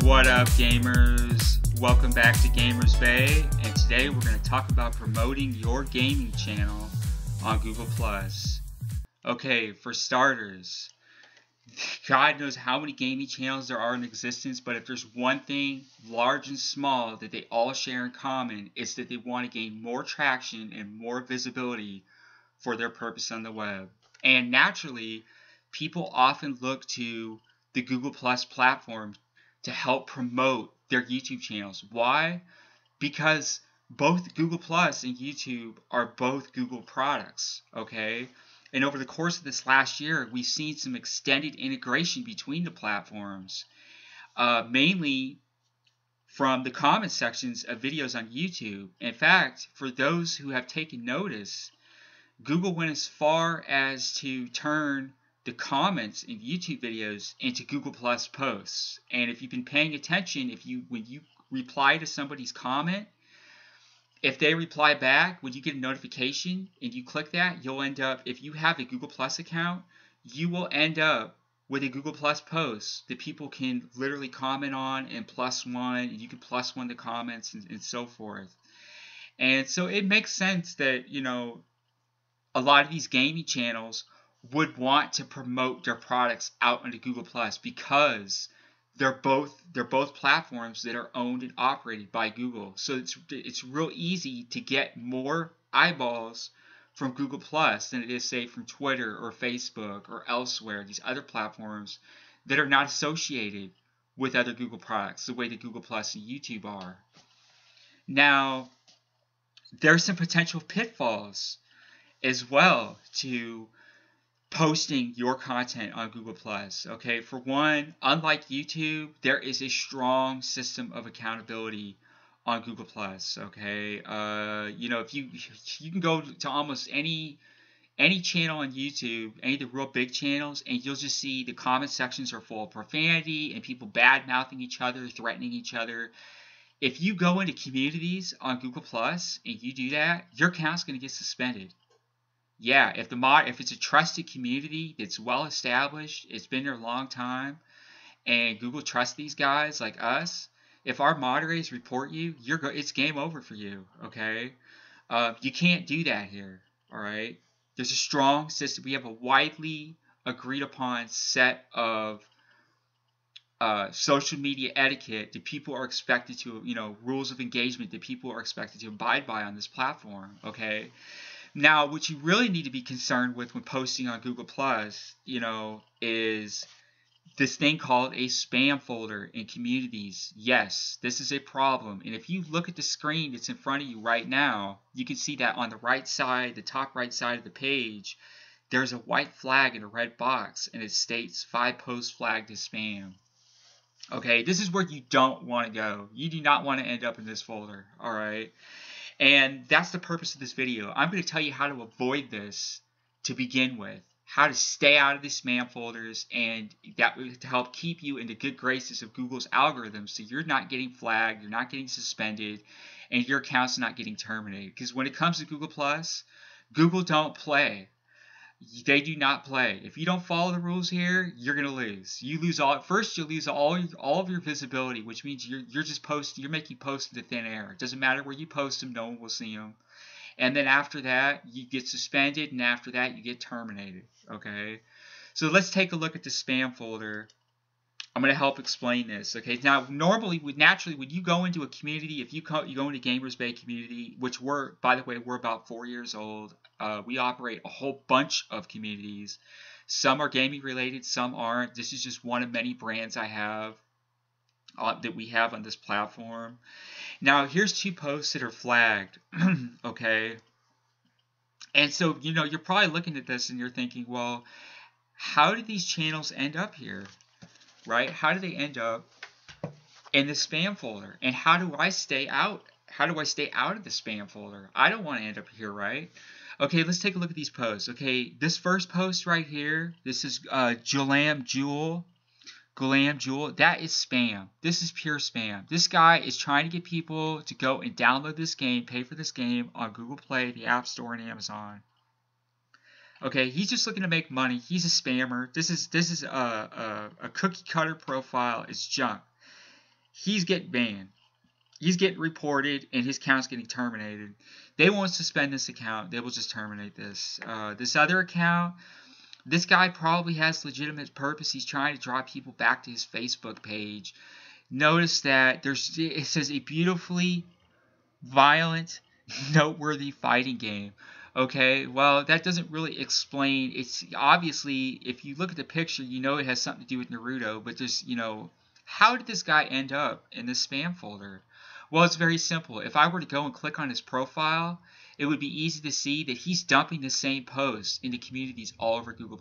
What up, gamers? Welcome back to Gamers Bay, and today we're going to talk about promoting your gaming channel on Google+. Okay, for starters, God knows how many gaming channels there are in existence, but if there's one thing, large and small, that they all share in common, it's that they want to gain more traction and more visibility for their purpose on the web. And naturally, people often look to the Google+ platform to help promote their YouTube channels. Why? Because both Google+ and YouTube are both Google products, okay? And over the course of this last year, we've seen some extended integration between the platforms, mainly from the comment sections of videos on YouTube. In fact, for those who have taken notice, Google went as far as to turn the comments in YouTube videos into Google+ posts. And if you've been paying attention, when you reply to somebody's comment, if they reply back, when you get a notification and you click that, you'll end up, if you have a Google+ account, you will end up with a Google+ post that people can literally comment on and +1, and you can +1 the comments and so forth. And so it makes sense that, you know, a lot of these gaming channels would want to promote their products out into Google+ because they're both platforms that are owned and operated by Google. So it's real easy to get more eyeballs from Google+ than it is, say, from Twitter or Facebook or elsewhere, these other platforms that are not associated with other Google products the way that Google+ and YouTube are. Now, there's some potential pitfalls as well to posting your content on Google+. Okay, for one, unlike YouTube, there is a strong system of accountability on Google+. Okay, you know, if you can go to almost any channel on YouTube, any of the real big channels, and you'll just see the comment sections are full of profanity and people bad mouthing each other, threatening each other. If you go into communities on Google+ and you do that, your account's going to get suspended. Yeah, if it's a trusted community that's well established, it's been there a long time, and Google trusts these guys like us, if our moderators report you, it's game over for you. Okay, you can't do that here. All right, there's a strong system. We have a widely agreed upon set of social media etiquette that people are expected to, you know, rules of engagement that people are expected to abide by on this platform. Okay. Now, what you really need to be concerned with when posting on Google+, you know, is this thing called a spam folder in communities. Yes, this is a problem. And if you look at the screen that's in front of you right now, you can see that on the right side, the top right side of the page, there's a white flag in a red box, and it states 5 posts flagged as spam. Okay, this is where you don't want to go. You do not want to end up in this folder, all right? And that's the purpose of this video. I'm going to tell you how to avoid this to begin with, how to stay out of the spam folders, and that will help keep you in the good graces of Google's algorithms so you're not getting flagged, you're not getting suspended, and your account's not getting terminated. Because when it comes to Google+, Google don't play. They do not play. If you don't follow the rules here, you're gonna lose. You lose all. First, you'll lose all of your visibility, which means you're just posting. You're making posts into thin air. It doesn't matter where you post them; no one will see them. And then after that, you get suspended, and after that, you get terminated. Okay. So let's take a look at the spam folder. I'm going to help explain this. Okay. Now, normally, naturally, when you go into a community, if you go into Gamers Bay community, which by the way, we're about 4 years old. We operate a whole bunch of communities. Some are gaming related, some aren't. This is just one of many brands I have that we have on this platform. Now, here's 2 posts that are flagged. Okay. And so, you know, you're probably looking at this and you're thinking, well, how did these channels end up here? Right? How do they end up in the spam folder? And how do I stay out? How do I stay out of the spam folder? I don't want to end up here, right? Okay, let's take a look at these posts. Okay, this first post right here, this is Gulam Jewel. That is spam. This is pure spam. This guy is trying to get people to go and download this game, pay for this game on Google Play, the App Store, and Amazon. Okay, he's just looking to make money. He's a spammer. This is a cookie cutter profile. It's junk. he's getting banned. He's getting reported, and his account's getting terminated. They won't suspend this account. They will just terminate this. This other account, this guy probably has legitimate purpose. He's trying to draw people back to his Facebook page. Notice that it says a beautifully violent, noteworthy fighting game. Okay, well, that doesn't really explain. It's obviously, if you look at the picture, you know it has something to do with Naruto, but there's, how did this guy end up in this spam folder? Well, it's very simple. If I were to go and click on his profile, it would be easy to see that he's dumping the same posts into communities all over Google+.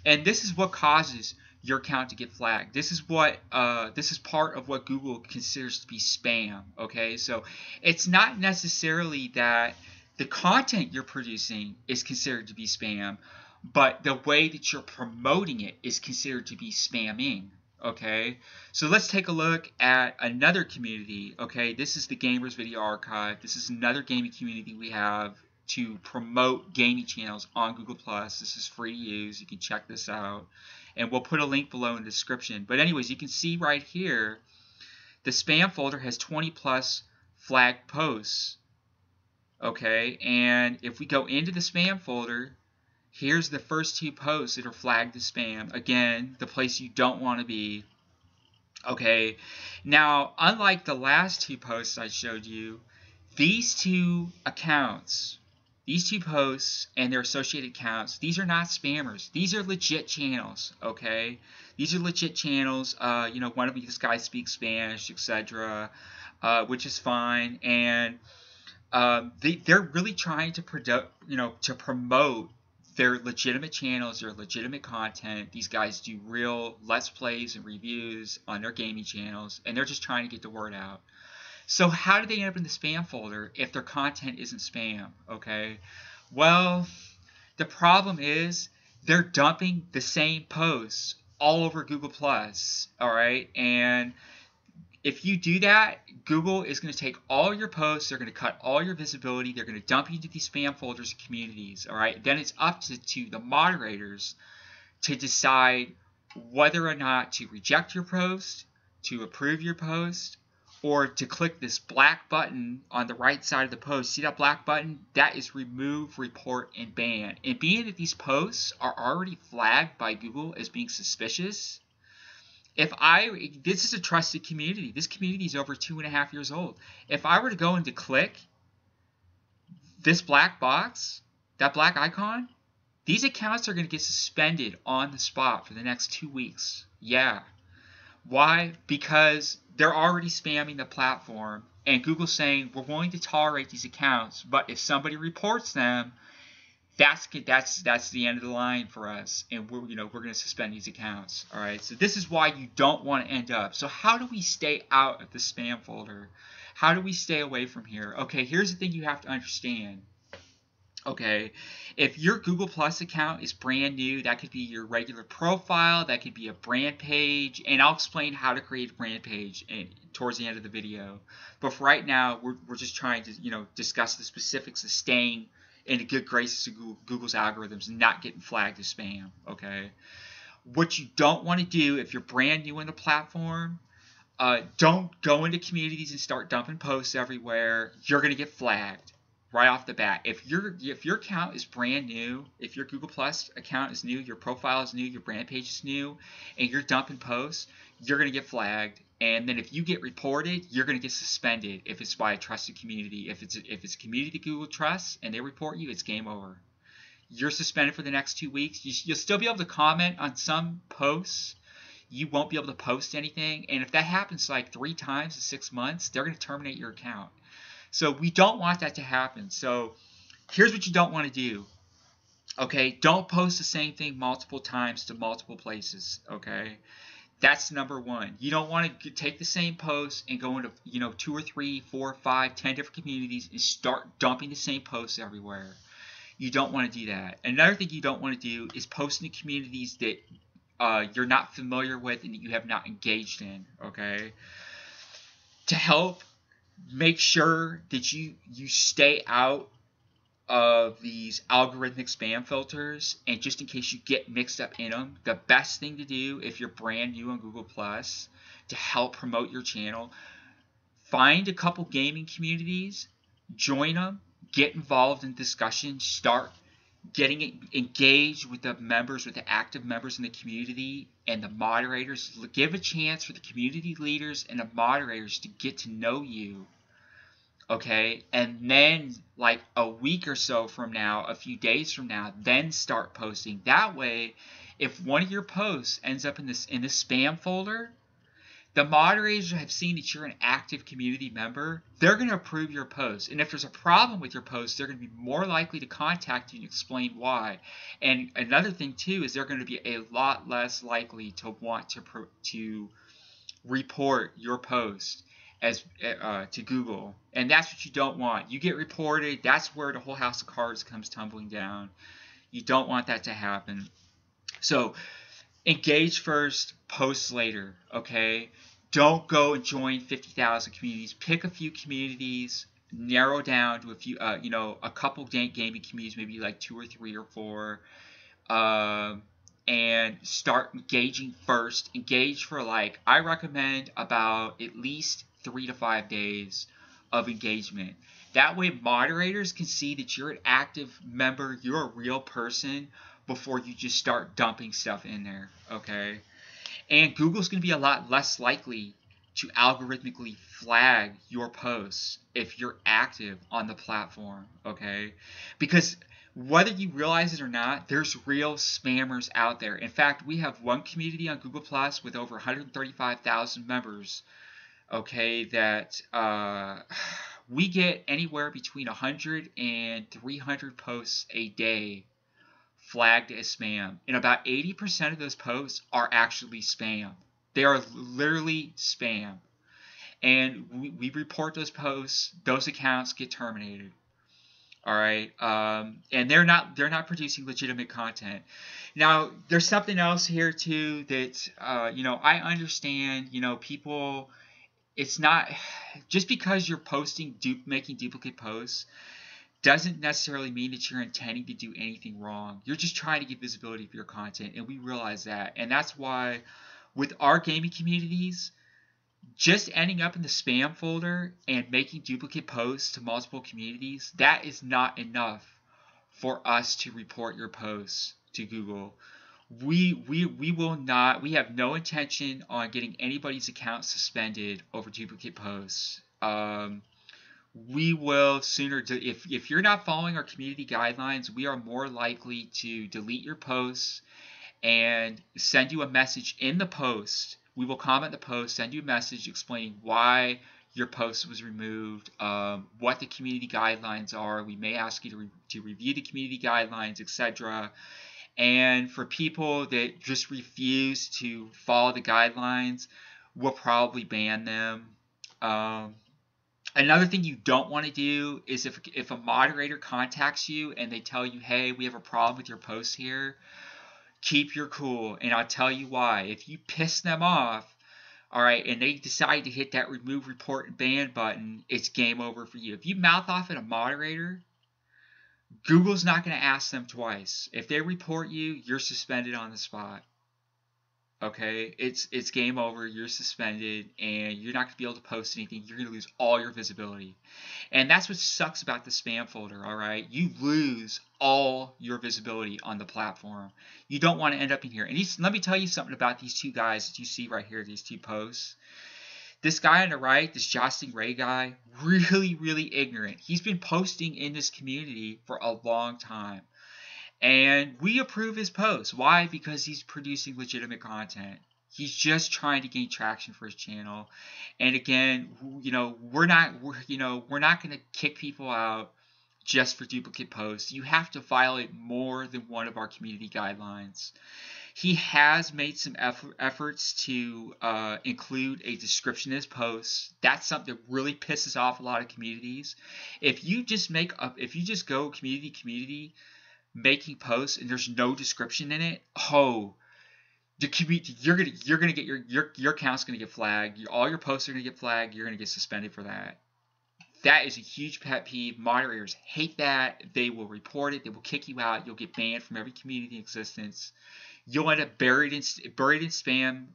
And this is what causes your account to get flagged. This is part of what Google considers to be spam. Okay, so it's not necessarily that the content you're producing is considered to be spam, but the way that you're promoting it is considered to be spamming. Okay, so let's take a look at another community. Okay, this is the Gamers Video Archive. This is another gaming community we have to promote gaming channels on Google+. This is free to use. You can check this out. And we'll put a link below in the description. But anyways, you can see right here, the spam folder has 20 plus flagged posts. Okay, and if we go into the spam folder, here's the first 2 posts that are flagged as spam. Again, the place you don't want to be. Okay, now unlike the last 2 posts I showed you, these 2 accounts, these 2 posts and their associated accounts, these are not spammers. These are legit channels, okay? These are legit channels. One of these guys speaks Spanish, etc., which is fine. And they're really trying to promote their legitimate channels, their legitimate content. These guys do real Let's Plays and reviews on their gaming channels, and they're just trying to get the word out. So how do they end up in the spam folder if their content isn't spam? Okay, well, the problem is they're dumping the same posts all over Google+. All right, and if you do that, Google is going to take all your posts, they're going to cut all your visibility, they're going to dump you into these spam folders and communities. All right, then it's up to the moderators to decide whether or not to reject your post, to approve your post, or to click this black button on the right side of the post. See that black button? That is remove, report, and ban. And being that these posts are already flagged by Google as being suspicious, this is a trusted community. This community is over 2.5 years old. If I were to go and to click this black box, that black icon, these accounts are going to get suspended on the spot for the next 2 weeks. Yeah. Why? Because they're already spamming the platform, and Google's saying we're willing to tolerate these accounts, but if somebody reports them, that's the end of the line for us, and we're going to suspend these accounts. All right, so this is why you don't want to end up. So how do we stay out of the spam folder? How do we stay away from here? Okay, here's the thing you have to understand. Okay, if your Google Plus account is brand new, that could be your regular profile, that could be a brand page, and I'll explain how to create a brand page towards the end of the video. But for right now, we're just trying to discuss the specifics of staying in the good graces of Google's algorithms and not getting flagged as spam. Okay, what you don't want to do if you're brand new on the platform, don't go into communities and start dumping posts everywhere. You're going to get flagged right off the bat. If your account is brand new, if your Google Plus account is new, your profile is new, your brand page is new, and you're dumping posts, you're going to get flagged. And then if you get reported, you're going to get suspended if it's by a trusted community. If it's a community that Google trusts and they report you, it's game over. You're suspended for the next 2 weeks. You'll still be able to comment on some posts. You won't be able to post anything. And if that happens like 3 times in 6 months, they're going to terminate your account. So we don't want that to happen. So here's what you don't want to do. Okay, don't post the same thing multiple times to multiple places. Okay, that's number one. You don't want to take the same post and go into 2 or 3, 4, 5, 10 different communities and start dumping the same posts everywhere. You don't want to do that. Another thing you don't want to do is post in communities that you're not familiar with and that you have not engaged in. Okay, to help make sure that you stay out of these algorithmic spam filters, and just in case you get mixed up in them, the best thing to do if you're brand new on Google Plus, to help promote your channel, find a couple gaming communities, join them, get involved in discussion, start getting engaged with the members, with the active members in the community and the moderators. Give a chance for the community leaders and the moderators to get to know you. Okay, and then like a week or so from now, a few days from now, then start posting. That way, if one of your posts ends up in the spam folder, the moderators have seen that you're an active community member. They're going to approve your post. And if there's a problem with your post, they're going to be more likely to contact you and explain why. And another thing, too, is they're going to be a lot less likely to want to report your post as to Google. And that's what you don't want. You get reported, that's where the whole house of cards comes tumbling down. You don't want that to happen. So engage first, post later, okay? Don't go and join 50,000 communities. Pick a few communities, narrow down to a few, a couple gaming communities, maybe like 2 or 3 or 4, and start engaging first. Engage for I recommend about at least 3 to 5 days of engagement. That way moderators can see that you're an active member, you're a real person, before you just start dumping stuff in there, okay? And Google's going to be a lot less likely to algorithmically flag your posts if you're active on the platform, okay? Because whether you realize it or not, there's real spammers out there. In fact, we have one community on Google Plus with over 135,000 members, okay, that we get anywhere between 100 and 300 posts a day flagged as spam, and about 80% of those posts are actually spam. They are literally spam, and we report those posts. Those accounts get terminated. All right, and they're not producing legitimate content. Now, there's something else here too that I understand. People. It's not just because you're making duplicate posts doesn't necessarily mean that you're intending to do anything wrong. You're just trying to get visibility for your content, and we realize that. And that's why with our gaming communities, just ending up in the spam folder and making duplicate posts to multiple communities, that is not enough for us to report your posts to Google. We will not, we have no intention on getting anybody's account suspended over duplicate posts. We will sooner, if you're not following our community guidelines, we are more likely to delete your posts and send you a message in the post. We will comment the post, send you a message explaining why your post was removed, what the community guidelines are. We may ask you to review the community guidelines, etc. And for people that just refuse to follow the guidelines, we'll probably ban them. Another thing you don't want to do is if a moderator contacts you and they tell you, hey, we have a problem with your post here, keep your cool. And I'll tell you why. If you piss them off, all right, and they decide to hit that remove, report, and ban button, it's game over for you. If you mouth off at a moderator, Google's not going to ask them twice. If they report you, you're suspended on the spot. Okay, it's game over. You're suspended, and you're not going to be able to post anything. You're going to lose all your visibility, and that's what sucks about the spam folder. All right, you lose all your visibility on the platform. You don't want to end up in here. And let me tell you something about these two guys that you see right here. These two posts. This guy on the right, this Josting Ray guy, really, really ignorant. He's been posting in this community for a long time. And we approve his posts. Why? Because he's producing legitimate content. He's just trying to gain traction for his channel. And again, we're not going to kick people out just for duplicate posts. You have to violate more than one of our community guidelines. He has made some efforts to include a description in his posts. That's something that really pisses off a lot of communities. If you just go community making posts and there's no description in it, the community, you're gonna get your account's gonna get flagged. All your posts are gonna get flagged. You're gonna get suspended for that. That is a huge pet peeve. Moderators hate that. They will report it. They will kick you out. You'll get banned from every community in existence. You'll end up buried in spam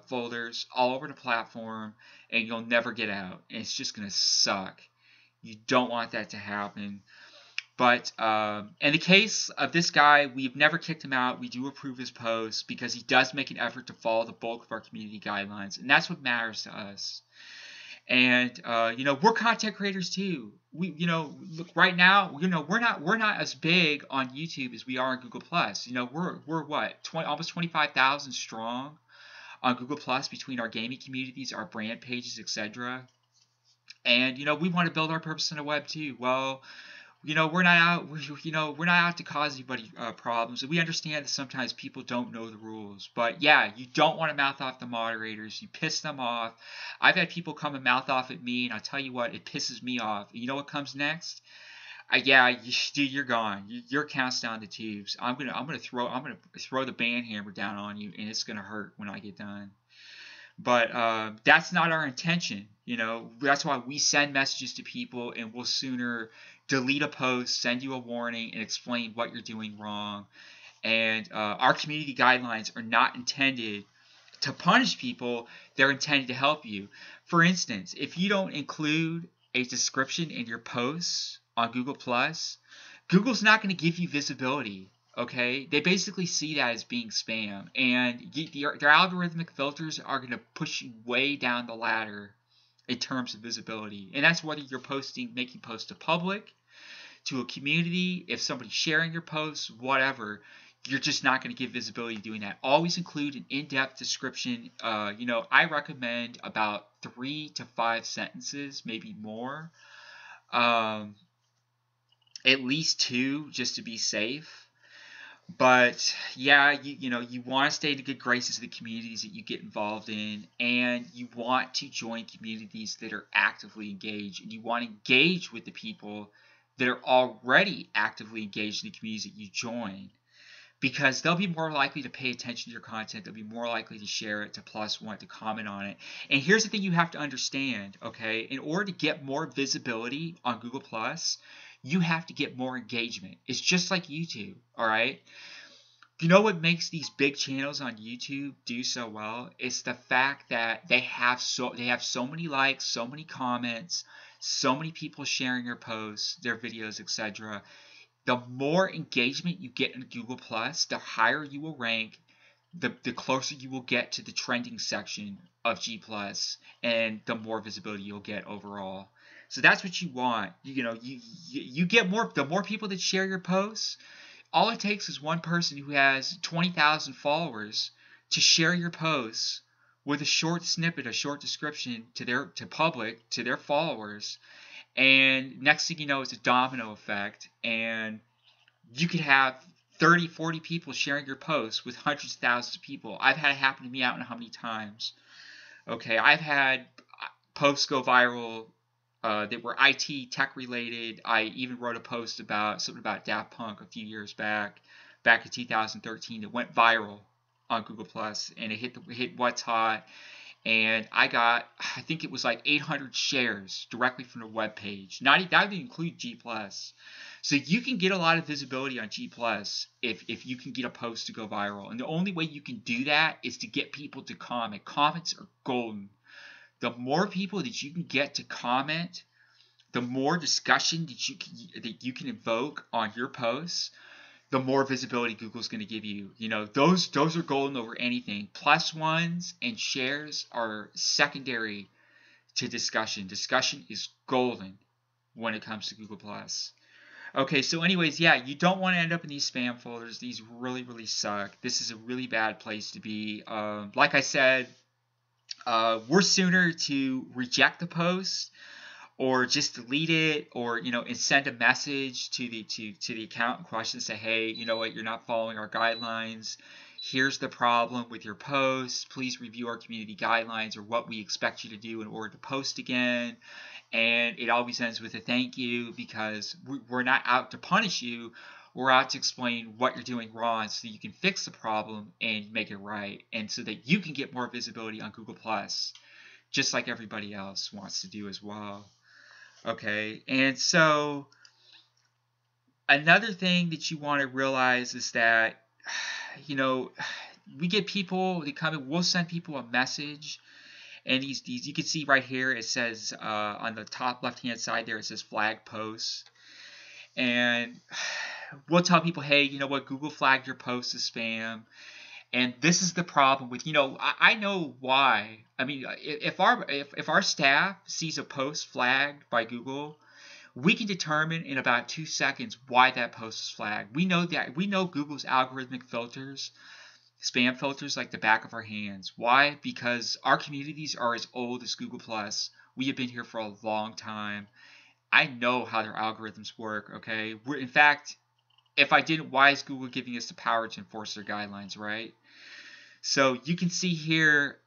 folders all over the platform, and you'll never get out. And it's just gonna suck. You don't want that to happen. But in the case of this guy, we've never kicked him out. We do approve his posts because he does make an effort to follow the bulk of our community guidelines, and that's what matters to us. And we're content creators too. We, look right now, we're not as big on YouTube as we are on Google Plus. We're what, almost 25,000 strong on Google Plus between our gaming communities, our brand pages, etc. And we want to build our purpose on the web too. Well, we're not out to cause anybody problems. We understand that sometimes people don't know the rules, but yeah, you don't want to mouth off the moderators. You piss them off. I've had people come and mouth off at me, and I'll tell you what, it pisses me off. You know what comes next? Dude, you're gone. Your account's down the tubes. I'm gonna throw the ban hammer down on you, and it's gonna hurt when I get done. But that's not our intention. That's why we send messages to people, and we'll sooner delete a post, send you a warning, and explain what you're doing wrong. And our community guidelines are not intended to punish people. They're intended to help you. For instance, if you don't include a description in your posts on Google+, Google's not going to give you visibility. Okay, they basically see that as being spam, and their algorithmic filters are going to push you way down the ladder in terms of visibility. And that's whether you're making posts to public, to a community, if somebody's sharing your posts, whatever. You're just not going to give visibility doing that. Always include an in-depth description. I recommend about 3 to 5 sentences, maybe more. At least 2, just to be safe. But yeah, you want to stay in the good graces of the communities that you get involved in, and you want to join communities that are actively engaged, and you want to engage with the people that are already actively engaged in the communities that you join, because they'll be more likely to pay attention to your content. They'll be more likely to share it, to plus one, to comment on it. And here's the thing you have to understand, okay? In order to get more visibility on Google+, you have to get more engagement. It's just like YouTube, all right? You know what makes these big channels on YouTube do so well? It's the fact that they have so many likes, so many comments, so many people sharing their posts, their videos, etc. The more engagement you get in Google+, the higher you will rank, the closer you will get to the trending section of G+, and the more visibility you'll get overall. So that's what you want. You get more. The more people that share your posts, all it takes is one person who has 20,000 followers to share your posts with a short snippet, a short description to their followers, and next thing you know, it's a domino effect, and you could have 30, 40 people sharing your posts with hundreds of thousands of people. I've had it happen to me, I don't know how many times. Okay, I've had posts go viral that were IT tech related. I even wrote a post about something about Daft Punk a few years back in 2013 that went viral on Google+, and it hit What's Hot, and I think it was like 800 shares directly from the web page. That didn't include G+. So you can get a lot of visibility on G+, if you can get a post to go viral. And the only way you can do that is to get people to comment. Comments are golden. The more people that you can get to comment, the more discussion that you can evoke on your posts, the more visibility Google's going to give you. Those are golden over anything. Plus ones and shares are secondary to discussion. Discussion is golden when it comes to Google+. Okay, so anyways, yeah, you don't want to end up in these spam folders. These really, really suck. This is a really bad place to be. Like I said, we're sooner to reject the post or just delete it, or and send a message to the account in question and say, hey, you know what, you're not following our guidelines. Here's the problem with your post. Please review our community guidelines or what we expect you to do in order to post again. And it always ends with a thank you, because we're not out to punish you. We're out to explain what you're doing wrong so that you can fix the problem and make it right, and so that you can get more visibility on Google+, just like everybody else wants to do as well. Okay, and so another thing that you want to realize is that, you know, we get people, they come in, we'll send people a message, and these you can see right here, it says on the top left hand side there, it says flag posts. And we'll tell people, hey, you know what, Google flagged your post as spam. And this is the problem with, I know why. I mean, if our staff sees a post flagged by Google, we can determine in about 2 seconds why that post is flagged. We know Google's algorithmic filters, spam filters, like the back of our hands. Why? Because our communities are as old as Google Plus. We have been here for a long time. I know how their algorithms work. Okay, in fact, if I didn't, why is Google giving us the power to enforce their guidelines, right? So you can see here,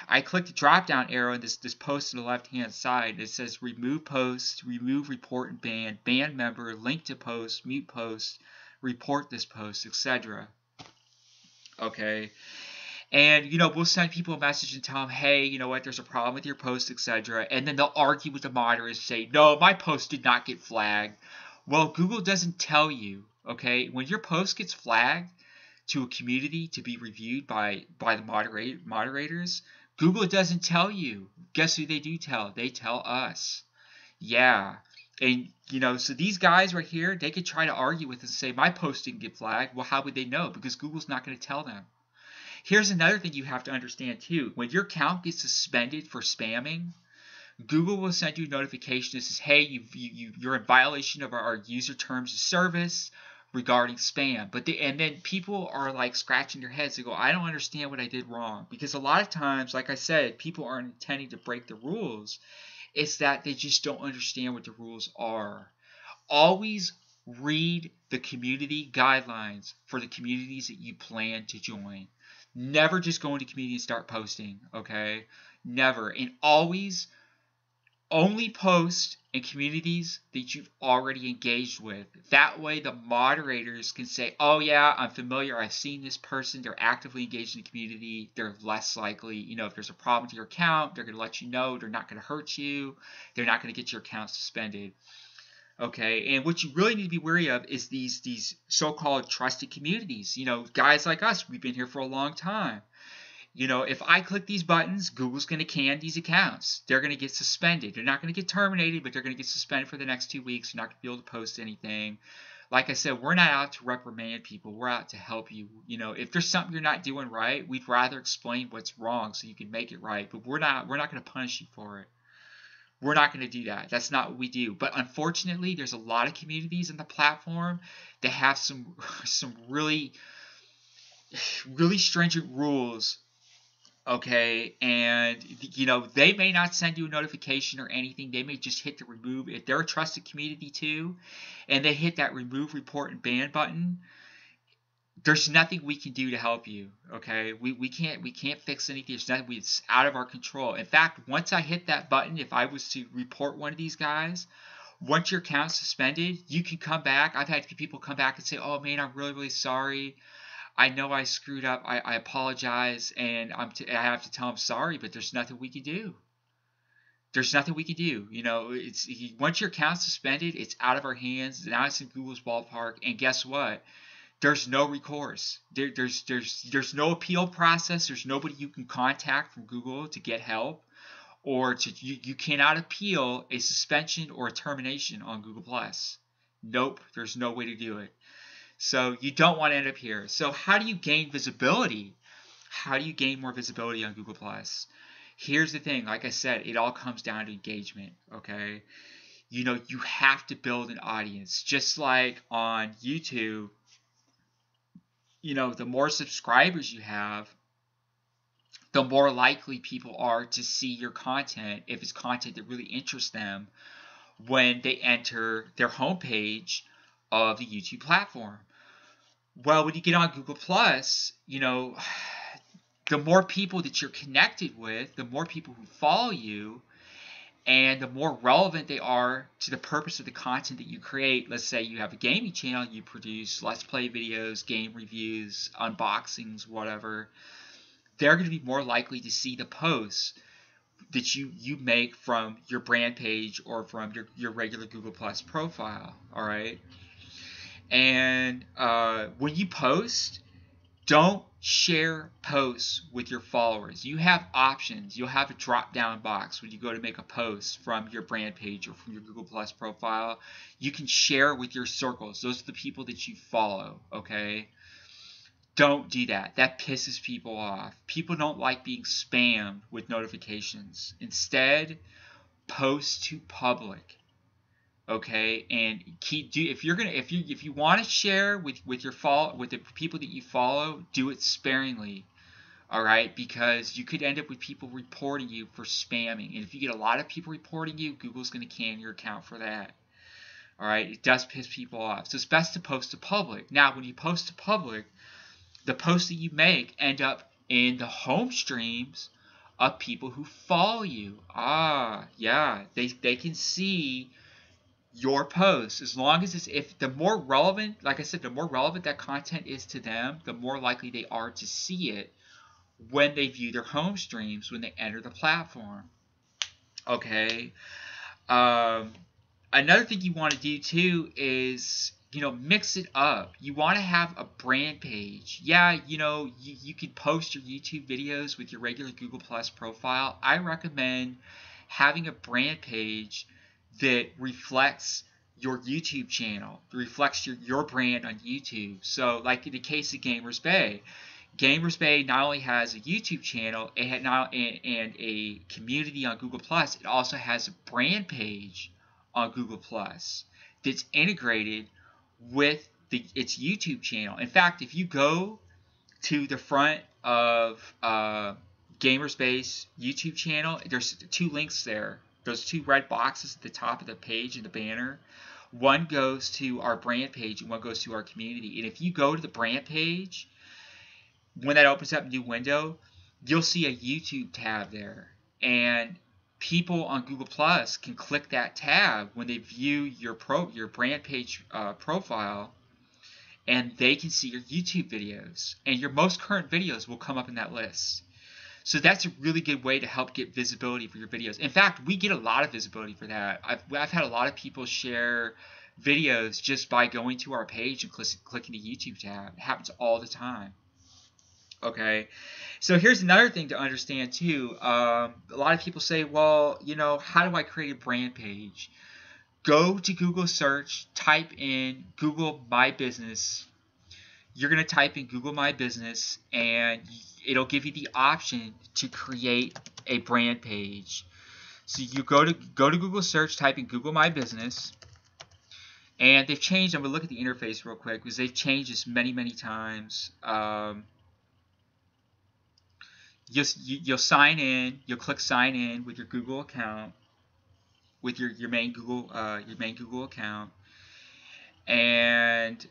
I clicked the drop down arrow in this post on the left hand side. It says remove post, remove report and ban member, link to post, mute post, report this post, etc. Okay. And, we'll send people a message and tell them, hey, you know what, there's a problem with your post, etc. And then they'll argue with the moderators and say, no, my post did not get flagged. Well, Google doesn't tell you, okay? When your post gets flagged to a community to be reviewed by the moderators, Google doesn't tell you. Guess who they do tell? They tell us. Yeah. And, so these guys right here, they could try to argue with us and say, my post didn't get flagged. Well, how would they know? Because Google's not going to tell them. Here's another thing you have to understand too. When your account gets suspended for spamming, Google will send you a notification that says, hey, you're in violation of our user terms of service regarding spam. And then people are like scratching their heads. They go, I don't understand what I did wrong. Because a lot of times, like I said, people aren't intending to break the rules. It's that they just don't understand what the rules are. Always read the community guidelines for the communities that you plan to join. Never just go into community and start posting, okay? Never. And always only post in communities that you've already engaged with. That way the moderators can say, oh yeah, I'm familiar, I've seen this person, they're actively engaged in the community, they're less likely, if there's a problem with your account, they're going to let you know, they're not going to hurt you, they're not going to get your account suspended. Okay, and what you really need to be wary of is these so-called trusted communities. Guys like us, we've been here for a long time. If I click these buttons, Google's going to can these accounts. They're going to get suspended. They're not going to get terminated, but they're going to get suspended for the next 2 weeks. You're not going to be able to post anything. Like I said, we're not out to reprimand people. We're out to help you. If there's something you're not doing right, we'd rather explain what's wrong so you can make it right. But we're not going to punish you for it. We're not going to do that. That's not what we do. But unfortunately, there's a lot of communities in the platform that have some really, really stringent rules. Okay, and they may not send you a notification or anything. They may just hit the remove. If they're a trusted community too, and they hit that remove, report, and ban button, there's nothing we can do to help you. Okay, we can't fix anything. There's nothing. It's out of our control. In fact, once I hit that button, if I was to report one of these guys, once your account's suspended, you can come back. I've had people come back and say, oh man, I'm really, really sorry. I know I screwed up. I apologize, and I have to tell them sorry, but there's nothing we can do. There's nothing we can do. Once your account's suspended, it's out of our hands. Now it's in Google's ballpark, and guess what? There's no recourse. There's no appeal process. There's nobody you can contact from Google to get help, or you cannot appeal a suspension or a termination on Google Plus. Nope, there's no way to do it. So you don't want to end up here. So how do you gain visibility? How do you gain more visibility on Google Plus? Here's the thing. Like I said, it all comes down to engagement. Okay, you have to build an audience. Just like on YouTube, the more subscribers you have, the more likely people are to see your content if it's content that really interests them when they enter their homepage of the YouTube platform. Well, when you get on Google Plus, the more people that you're connected with, the more people who follow you, and the more relevant they are to the purpose of the content that you create. Let's say you have a gaming channel, you produce Let's Play videos, game reviews, unboxings, whatever. They're going to be more likely to see the posts that you make from your brand page or from your regular Google Plus profile. All right. And when you post, don't share posts with your followers. You have options. You'll have a drop down box when you go to make a post from your brand page or from your Google Plus profile. You can share it with your circles. Those are the people that you follow. Okay. Don't do that. That pisses people off. People don't like being spammed with notifications. Instead, post to public. Okay, and if you want to share with the people that you follow, do it sparingly. All right, because you could end up with people reporting you for spamming, and if you get a lot of people reporting you, Google's going to can your account for that. All right, it does piss people off. So it's best to post to public. Now, when you post to public, the posts that you make end up in the home streams of people who follow you. Yeah, they can see your posts as long as if the more relevant, like I said, the more relevant that content is to them, the more likely they are to see it when they view their home streams, when they enter the platform. Okay. Another thing you want to do too is, mix it up. You want to have a brand page. Yeah, you could post your YouTube videos with your regular Google Plus profile. I recommend having a brand page that reflects your YouTube channel, reflects your brand on YouTube. So, like in the case of Gamers Bay, Gamers Bay not only has a YouTube channel and a community on Google Plus, it also has a brand page on Google Plus that's integrated with its YouTube channel. In fact, if you go to the front of Gamers Bay's YouTube channel, there's 2 links there. Those 2 red boxes at the top of the page in the banner. One goes to our brand page and one goes to our community. And if you go to the brand page, when that opens up a new window, you'll see a YouTube tab there. And people on Google Plus can click that tab when they view your brand page profile, and they can see your YouTube videos. And your most current videos will come up in that list. So that's a really good way to help get visibility for your videos. In fact, we get a lot of visibility for that. I've had a lot of people share videos just by going to our page and clicking the YouTube tab. It happens all the time. Okay, so here's another thing to understand too. A lot of people say, well, how do I create a brand page? Go to Google search, type in Google My Business. You're going to type in Google My Business, and it'll give you the option to create a brand page. So you go to Google search, type in Google My Business, and they've changed. I'm going to look at the interface real quick because they've changed this many times. You'll sign in. You'll click sign in with your Google account, with your main Google account, and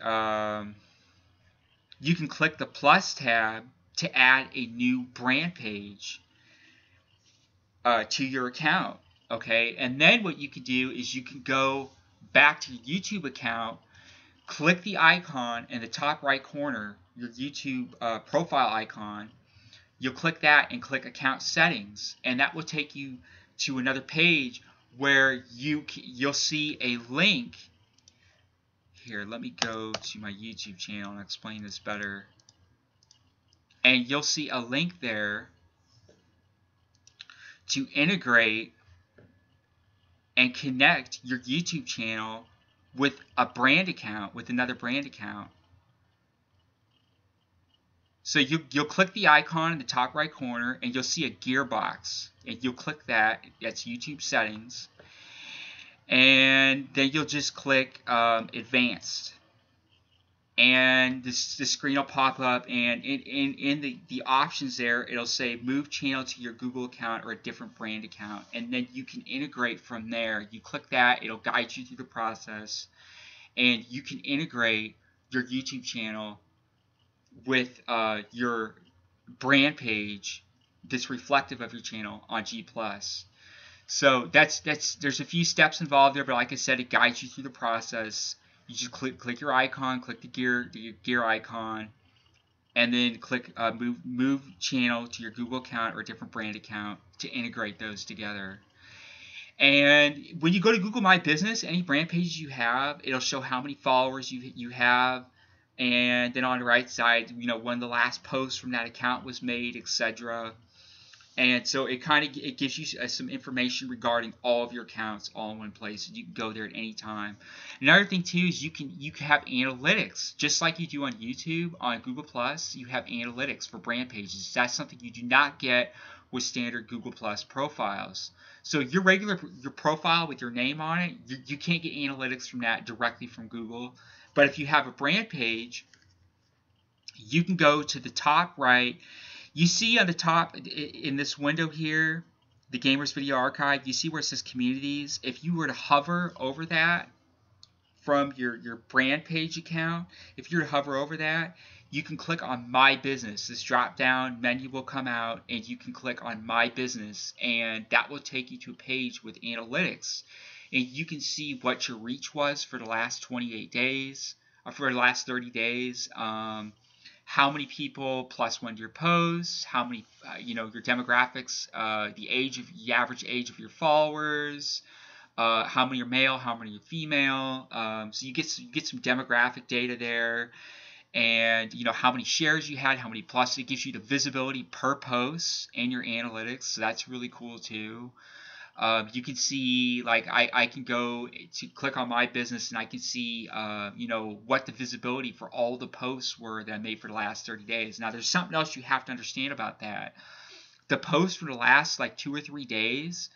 you can click the plus tab to add a new brand page to your account. Okay, and then what you can do is you can go back to your YouTube account, click the icon in the top right corner, your YouTube profile icon. You'll click that and click account settings, and that will take you to another page where you'll see a link. Here, let me go to my YouTube channel and explain this better. And you'll see a link there to integrate and connect your YouTube channel with a brand account, with another brand account. So you'll click the icon in the top right corner, and you'll see a gearbox. And you'll click that. That's YouTube settings. And then you'll just click advanced, and the screen will pop up, and in the options there, it'll say move channel to your Google account or a different brand account, and then you can integrate from there. You click that, it'll guide you through the process, and you can integrate your YouTube channel with your brand page that's reflective of your channel on G+. So there's a few steps involved there, but like I said, it guides you through the process. You just click your icon, click the gear icon, and then click move channel to your Google account or a different brand account to integrate those together. And when you go to Google My Business, any brand pages you have, it'll show how many followers you have, and then on the right side, when the last post from that account was made, etc. And so it gives you some information regarding all of your accounts all in one place. You can go there at any time. Another thing too is you can have analytics, just like you do on YouTube. On Google Plus, you have analytics for brand pages. That's something you do not get with standard Google Plus profiles. So your profile with your name on it, you can't get analytics from that directly from Google. But if you have a brand page, you can go to the top right. You see on the top in this window here, the Gamers Video Archive, you see where it says Communities. If you were to hover over that from your brand page account, if you were to hover over that, you can click on My Business. This drop down menu will come out and you can click on My Business, and that will take you to a page with analytics. And you can see what your reach was for the last 28 days, or for the last 30 days. How many people plus one to your posts, how many, your demographics, the average age of your followers, how many are male, how many are female. So you get some demographic data there, and how many shares you had, how many plus. It gives you the visibility per post and your analytics. So that's really cool too. You can see, like, I can go to click on My Business and I can see, what the visibility for all the posts were that I made for the last 30 days. Now, there's something else you have to understand about that. The posts for the last, 2 or 3 days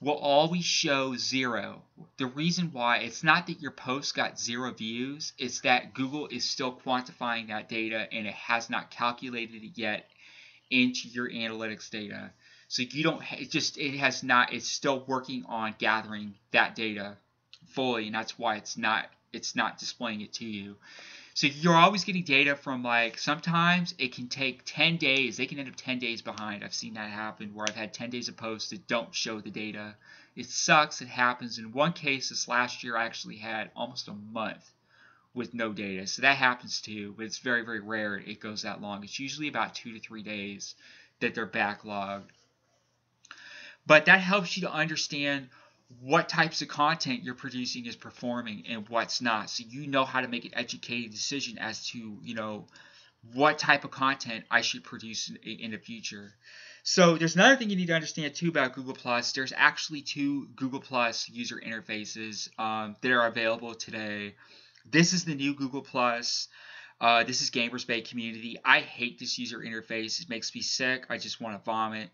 will always show 0. The reason why, it's not that your post got 0 views, it's that Google is still quantifying that data and it has not calculated it yet into your analytics data. So it's still working on gathering that data fully, and that's why it's not displaying it to you. So you're always getting data from, sometimes it can take 10 days. They can end up 10 days behind. I've seen that happen where I've had 10 days of posts that don't show the data. It sucks. It happens. In one case this last year, I actually had almost a month with no data. So that happens too, but it's very, very rare it goes that long. It's usually about 2 to 3 days that they're backlogged. But that helps you to understand what types of content you're producing is performing and what's not. So you know how to make an educated decision as to, what type of content I should produce in the future. So there's another thing you need to understand too about Google Plus. There's actually 2 Google Plus user interfaces that are available today. This is the new Google Plus. This is Gamers Bay Community. I hate this user interface. It makes me sick. I just want to vomit.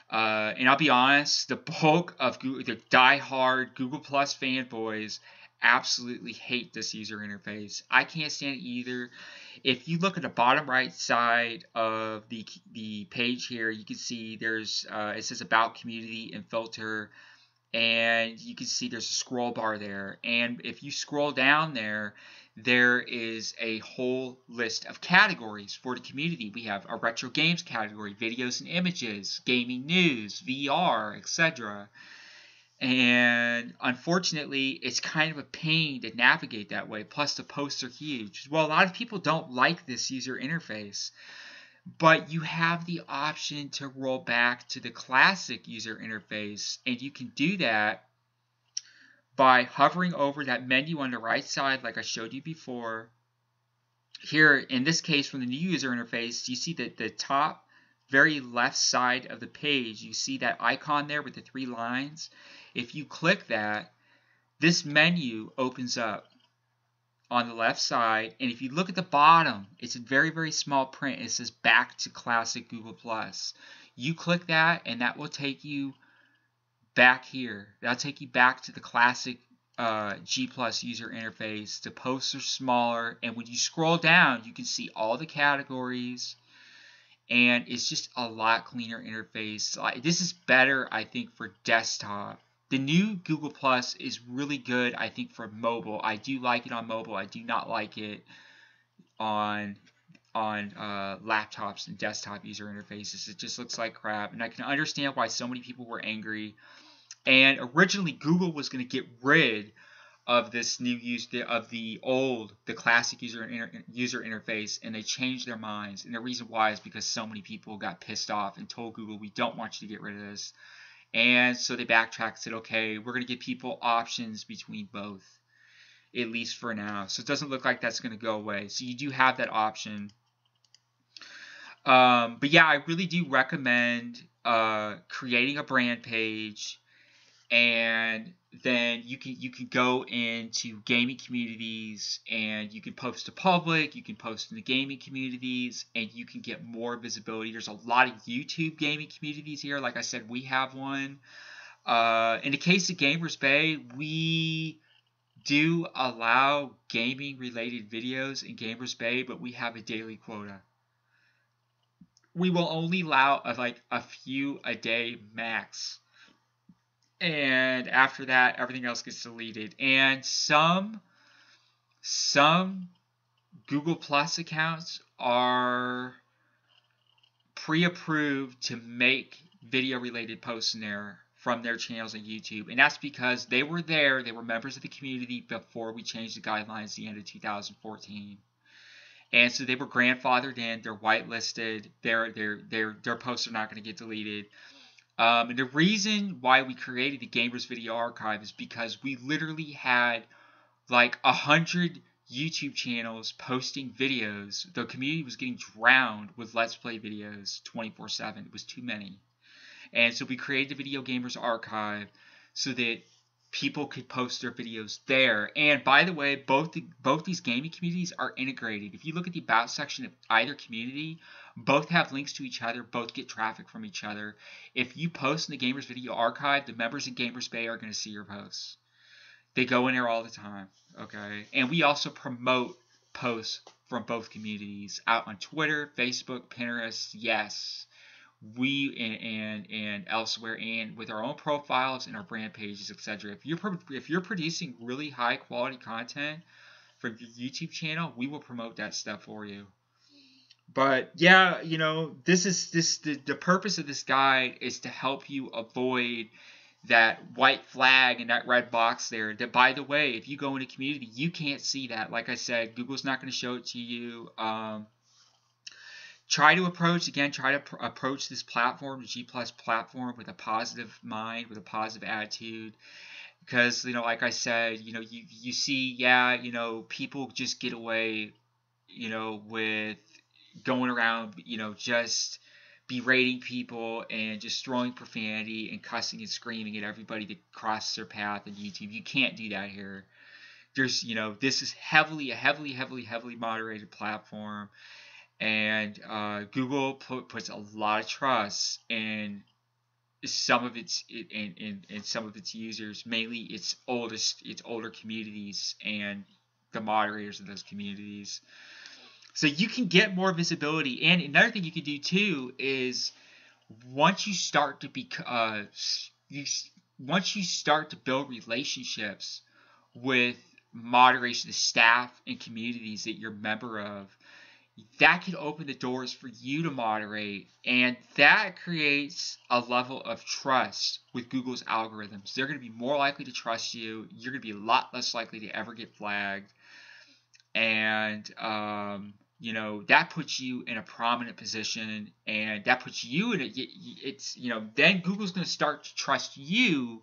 And I'll be honest, the bulk of the die-hard Google Plus fanboys absolutely hate this user interface. I can't stand it either. If you look at the bottom right side of the page here, you can see there's it says About Community and Filter, and you can see there's a scroll bar there. And if you scroll down there is a whole list of categories for the community. We have a retro games category, videos and images, gaming news, VR, etc. And unfortunately, it's kind of a pain to navigate that way. Plus, the posts are huge. Well, a lot of people don't like this user interface, but you have the option to roll back to the classic user interface, and you can do that by hovering over that menu on the right side like I showed you before. Here, in this case, from the new user interface, you see that the top very left side of the page, you see that icon there with the 3 lines. If you click that, this menu opens up on the left side, and if you look at the bottom, it's in very, very small print. It says Back to Classic Google Plus. You click that, and that will take you back here. That'll take you back to the classic G Plus user interface. The posts are smaller, and when you scroll down, you can see all the categories, and it's just a lot cleaner interface. This is better, I think, for desktop. The new Google Plus is really good, I think, for mobile. I do like it on mobile. I do not like it on laptops and desktop user interfaces. It just looks like crap, and I can understand why so many people were angry. And originally, Google was going to get rid of this new the classic user interface, and they changed their minds. And the reason why is because so many people got pissed off and told Google, we don't want you to get rid of this. And so they backtracked and said, okay, we're going to give people options between both, at least for now. So it doesn't look like that's going to go away. So you do have that option. But yeah, I really do recommend creating a brand page, and then you can go into gaming communities, and you can post to public, you can post in the gaming communities, and you can get more visibility. There's a lot of YouTube gaming communities here. Like I said, we have one. In the case of Gamers Bay, we do allow gaming related videos in Gamers Bay, but we have a daily quota. We will only allow like a few a day max. And after that, everything else gets deleted. And some Google Plus accounts are pre-approved to make video-related posts in there from their channels on YouTube. And that's because they were members of the community before we changed the guidelines at the end of 2014. And so they were grandfathered in, they're whitelisted, their posts are not going to get deleted. And the reason why we created the Gamers Video Archive is because we literally had like 100 YouTube channels posting videos. The community was getting drowned with Let's Play videos 24/7. It was too many. And so we created the Video Gamers Archive so that people could post their videos there. And by the way, both these gaming communities are integrated. If you look at the About section of either community, both have links to each other, both get traffic from each other. If you post in the Gamers Video Archive, the members in Gamers Bay are going to see your posts. They go in there all the time, okay? And we also promote posts from both communities out on Twitter, Facebook, Pinterest, yes. We and elsewhere, and with our own profiles and our brand pages, etc. If you're producing really high quality content for your YouTube channel, we will promote that stuff for you. But yeah, you know, the purpose of this guide is to help you avoid that white flag and that red box there. That, by the way, if you go into community, you can't see that. Like I said, Google's not going to show it to you. Try to approach this platform, the G Plus platform, with a positive mind, with a positive attitude. Because, you know, like I said, you know, you see, yeah, you know, people just get away, you know, with going around, you know, just berating people and just throwing profanity and cussing and screaming at everybody that crosses their path on YouTube. You can't do that here. There's, you know, this is heavily moderated platform. And Google puts a lot of trust in some of its users, mainly its older communities and the moderators of those communities. So you can get more visibility. And another thing you can do too is once you start to build relationships with moderation staff and communities that you're a member of, that can open the doors for you to moderate, and that creates a level of trust with Google's algorithms. They're going to be more likely to trust you. You're going to be a lot less likely to ever get flagged, and you know, that puts you in a prominent position, and that puts you in then Google's going to start to trust you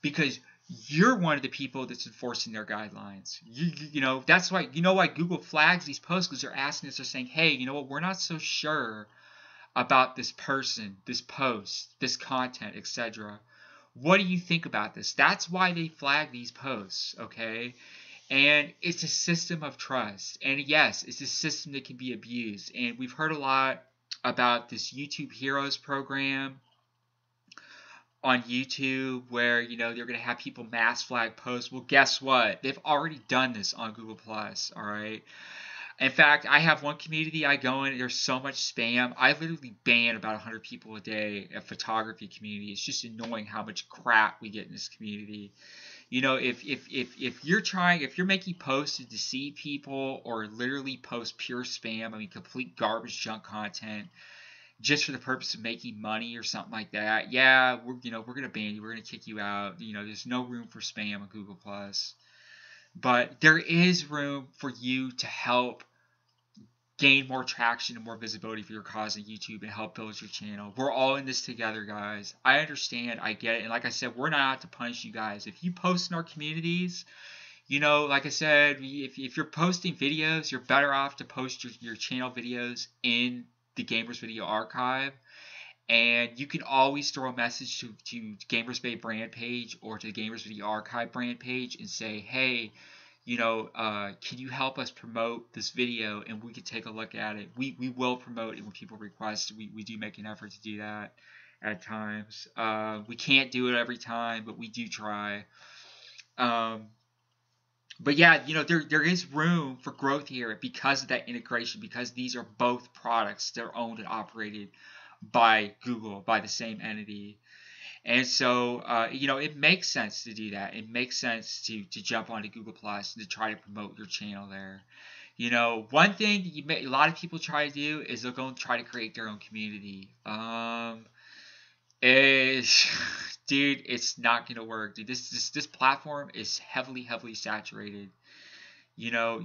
because you're one of the people that's enforcing their guidelines. You know, that's why, you know why Google flags these posts, because they're asking us, they're saying, hey, you know what, we're not so sure about this person, this post, this content, etc. What do you think about this? That's why they flag these posts, okay? And it's a system of trust. And yes, it's a system that can be abused. And we've heard a lot about this YouTube Heroes program on YouTube where, you know, they're going to have people mass flag posts. Well, guess what? They've already done this on Google Plus, all right? In fact, I have one community I go in, there's so much spam. I literally ban about 100 people a day at photography community. It's just annoying how much crap we get in this community. You know, if you're making posts to deceive people or literally post pure spam, I mean complete garbage junk content, just for the purpose of making money or something like that, yeah, we're gonna ban you, we're gonna kick you out. You know, there's no room for spam on Google Plus. But there is room for you to help gain more traction and more visibility for your cause on YouTube and help build your channel. We're all in this together, guys. I understand. I get it. And like I said, we're not out to punish you guys. If you post in our communities, you know, like I said, if you're posting videos, you're better off to post your channel videos in the Gamers Video Archive. And you can always throw a message to Gamers Bay brand page or to the Gamers Video Archive brand page and say, hey, you know, can you help us promote this video, and we can take a look at it. We will promote it when people request. We do make an effort to do that at times. We can't do it every time, but we do try. But yeah, you know, there is room for growth here because of that integration, because these are both products that are owned and operated by Google, by the same entity. And so, you know, it makes sense to do that. It makes sense to jump onto Google Plus and to try to promote your channel there. You know, one thing that a lot of people try to do is they'll go and try to create their own community. Dude, it's not gonna work. Dude, this platform is heavily saturated. You know,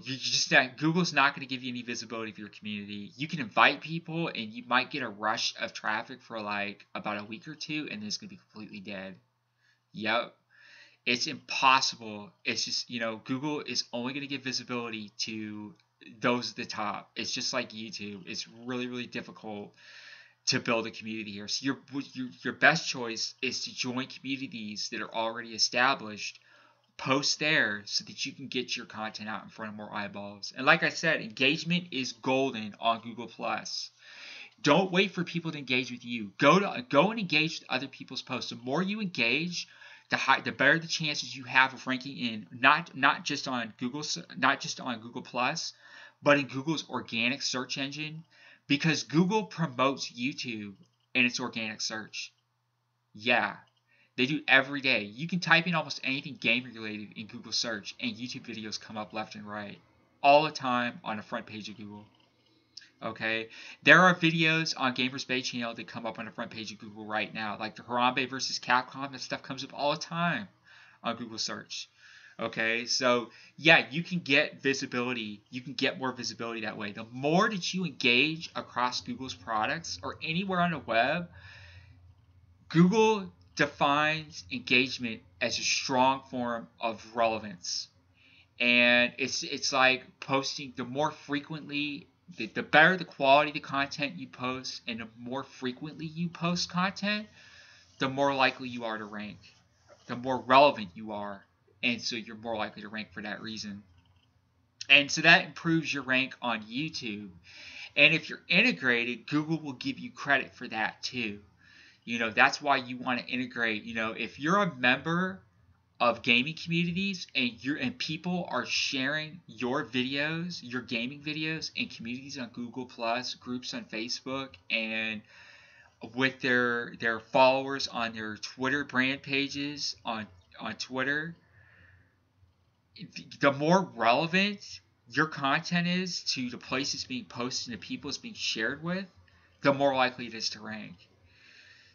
Google's not going to give you any visibility for your community. You can invite people, and you might get a rush of traffic for like about a week or two, and then it's going to be completely dead. Yep, it's impossible. It's just, you know, Google is only going to give visibility to those at the top. It's just like YouTube. It's really difficult to build a community here. So your best choice is to join communities that are already established. Post there so that you can get your content out in front of more eyeballs. And like I said, engagement is golden on Google Plus. Don't wait for people to engage with you. Go and engage with other people's posts. The more you engage, the better the chances you have of ranking in not just on Google Plus, but in Google's organic search engine, because Google promotes YouTube in its organic search. Yeah. They do every day. You can type in almost anything gaming related in Google search, and YouTube videos come up left and right all the time on the front page of Google. Okay, there are videos on Gamers Bay channel that come up on the front page of Google right now, like the Harambe versus Capcom. That stuff comes up all the time on Google search. Okay, so yeah, you can get visibility. You can get more visibility that way. The more that you engage across Google's products or anywhere on the web, Google defines engagement as a strong form of relevance. And it's like posting, the more frequently, the better the quality of the content you post, and the more frequently you post content, the more likely you are to rank, the more relevant you are, and so you're more likely to rank for that reason. And so that improves your rank on YouTube. And if you're integrated, Google will give you credit for that too. You know, that's why you want to integrate. You know, if you're a member of gaming communities and people are sharing your videos, your gaming videos in communities on Google Plus, groups on Facebook, and with their followers on their Twitter brand pages on Twitter, the more relevant your content is to the places being posted and the people it's being shared with, the more likely it is to rank.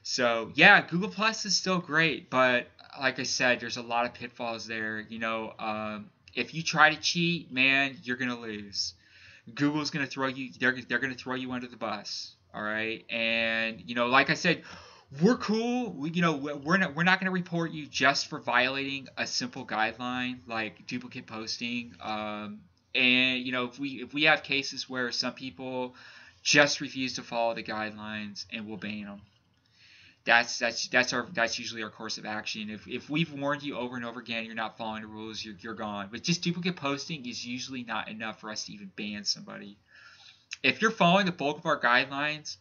So yeah, Google Plus is still great, but like I said, there's a lot of pitfalls there. You know, if you try to cheat, man, you're gonna lose. Google's gonna throw you. They're gonna throw you under the bus. All right, and you know, like I said, we're cool. We're not gonna report you just for violating a simple guideline like duplicate posting. And you know, if we have cases where some people just refuse to follow the guidelines, and we'll ban them. That's usually our course of action. If we've warned you over and over again, you're not following the rules, you're gone. But just duplicate posting is usually not enough for us to even ban somebody. If you're following the bulk of our guidelines,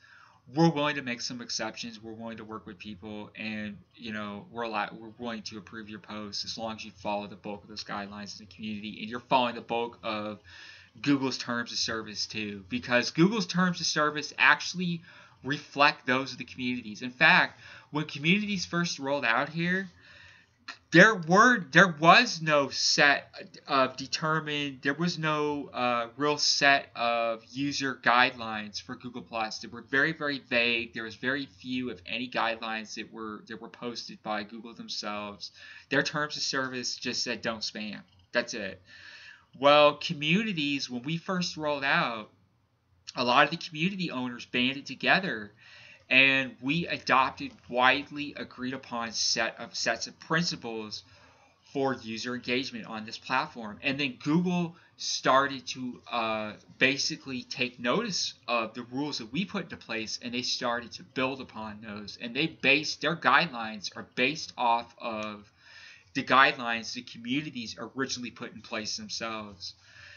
we're willing to make some exceptions. We're willing to work with people, and you know, we're willing to approve your posts as long as you follow the bulk of those guidelines in the community, and you're following the bulk of Google's terms of service too, because Google's terms of service actually reflect those of the communities. In fact, when communities first rolled out here, there was no set of real set of user guidelines for Google Plus. They were very vague. There was very few, if any, guidelines that were posted by Google themselves. Their terms of service just said don't spam. That's it. Well, communities, when we first rolled out, a lot of the community owners banded together and we adopted widely agreed upon sets of principles for user engagement on this platform. And then Google started to basically take notice of the rules that we put into place, and they started to build upon those. And their guidelines are based off of the guidelines the communities originally put in place themselves.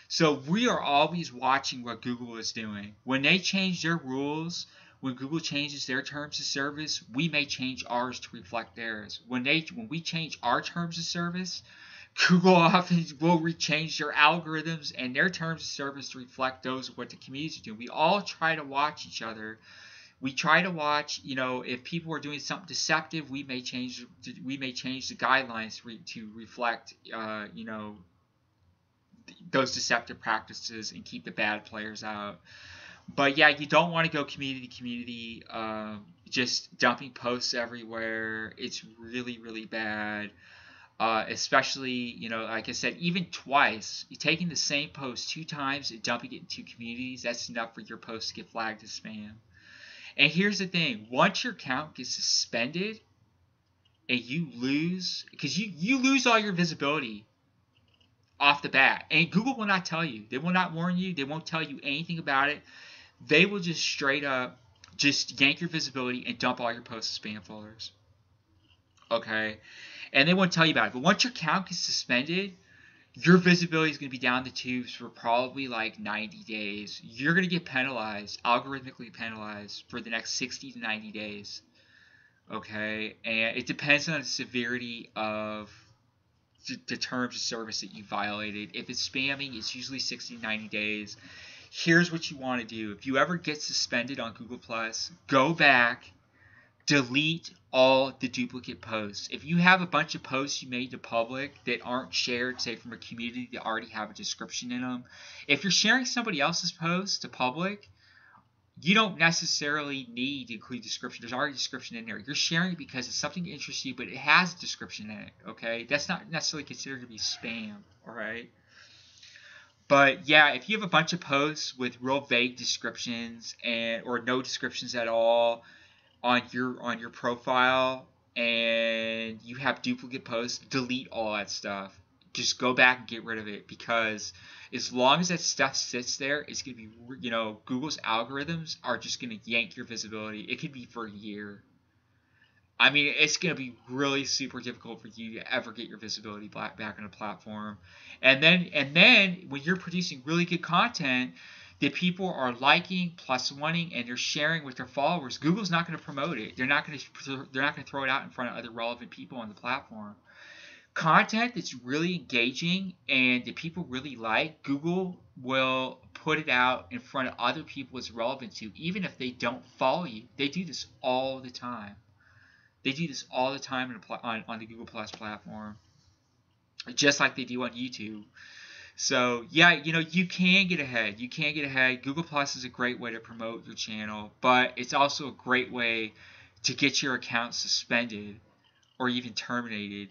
So we are always watching what Google is doing. When they change their rules, when Google changes their terms of service, we may change ours to reflect theirs. When we change our terms of service, Google often will change their algorithms and their terms of service to reflect those of what the community is doing. We all try to watch each other. We try to watch, if people are doing something deceptive, we may change the guidelines to reflect, those deceptive practices and keep the bad players out. But yeah, you don't want to go community to community, just dumping posts everywhere. It's really, really bad. Especially, like I said, even twice, taking the same post 2 times and dumping it in 2 communities, that's enough for your post to get flagged as spam. And here's the thing, once your account gets suspended and you lose, because you lose all your visibility off the bat, and Google will not tell you. They will not warn you. They won't tell you anything about it. They will just straight up just yank your visibility and dump all your posts as spam folders. Okay? And they won't tell you about it. But once your account gets suspended, your visibility is going to be down the tubes for probably like 90 days. You're going to get penalized, algorithmically penalized, for the next 60 to 90 days. Okay? And it depends on the severity of the terms of service that you violated. If it's spamming, it's usually 60 to 90 days. Here's what you want to do. If you ever get suspended on Google+, go back, delete all the duplicate posts. If you have a bunch of posts you made to public that aren't shared, say from a community that already have a description in them, if you're sharing somebody else's post to public, you don't necessarily need to include description. There's already a description in there. You're sharing it because it's something that interests you, but it has a description in it, okay? That's not necessarily considered to be spam, all right? But yeah, if you have a bunch of posts with real vague descriptions or no descriptions at all on your profile, and you have duplicate posts, delete all that stuff. Just go back and get rid of it, because as long as that stuff sits there, it's going to be, Google's algorithms are just going to yank your visibility. It could be for a year. I mean, it's going to be really super difficult for you to ever get your visibility back on a platform. And then when you're producing really good content that people are liking, plus wanting, and they're sharing with their followers, Google's not going to promote it. They're not going to throw it out in front of other relevant people on the platform. Content that's really engaging and that people really like, Google will put it out in front of other people it's relevant to, even if they don't follow you. They do this all the time. They do this all the time on the Google Plus platform, just like they do on YouTube. So yeah, you can get ahead. You can get ahead. Google Plus is a great way to promote your channel, but it's also a great way to get your account suspended or even terminated